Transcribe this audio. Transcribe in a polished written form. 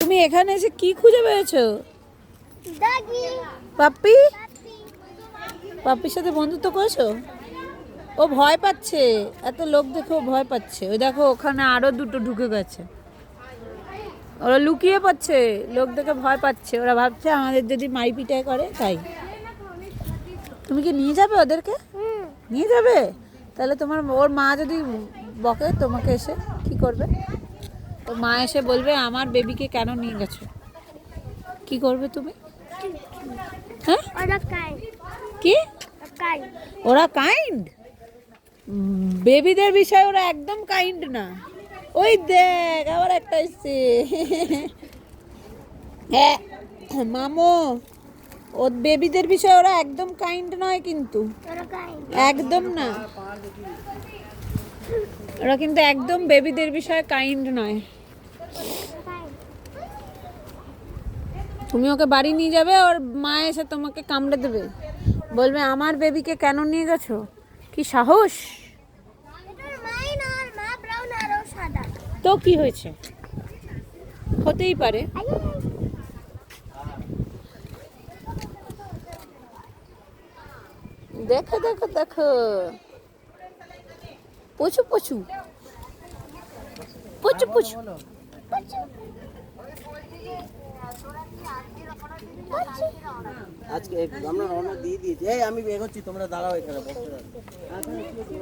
তুমি এখানে এসে কি খুঁজে পেয়েছো? Doggy puppy? পাপ্পির সাথে বন্ধুত্ব করেছো? ও ভয় পাচ্ছে, এত লোক দেখে ও ভয় পাচ্ছে। ওই দেখো ওখানে আরো দুটো ঢুকে গেছে, ওরা লুকিয়ে পড়ছে, লোক দেখে ভয় পাচ্ছে। ওরা ভাবছে আমাদের যদি মাইপিটাই করে তাই। তুমি কি নিয়ে যাবে ওদেরকে? নিয়ে যাবে? তাহলে তোমার ওর মা যদি বকে তোমাকে এসে কি করবে? ওর মা এসে বলবে আমার বেবিকে কেন নিয়ে গেছো, কি করবে তুমি? হ্যাঁ ওরা কাইন্ড কি? কাইন্ড ওরা কাইন্ড? বেবিদের বিষয়ে ওরা একদম কাইন্ড না। ওই দেখ আবার একটা এসছে। হ্যাঁ মামো, ও বেবিদের বিষয়ে ওরা একদম কাইন্ড নয় কিন্তু, ওরা কাইন্ড একদম না। ওরা কিন্তু একদম বেবিদের বিষয়ে কাইন্ড নয়। তুমি ওকে বাড়ি নিয়ে যাবে, ওর মা এসে তোমাকে কামড়ে দেবে, বলবে আমার বেবিকে কেন নিয়ে গেছো, কি সাহস? এটার মাই না, আর মা ব্রাউন আর ও সাদা। তো কি হয়েছে, হতেই পারে। দেখো দেখো দেখো, পচু পচু পচু পচু। আজকে আমরা রওনা দিয়ে দিয়েছি। এই আমি এগোচ্ছি, তোমরা দাঁড়াও এখানে বসে।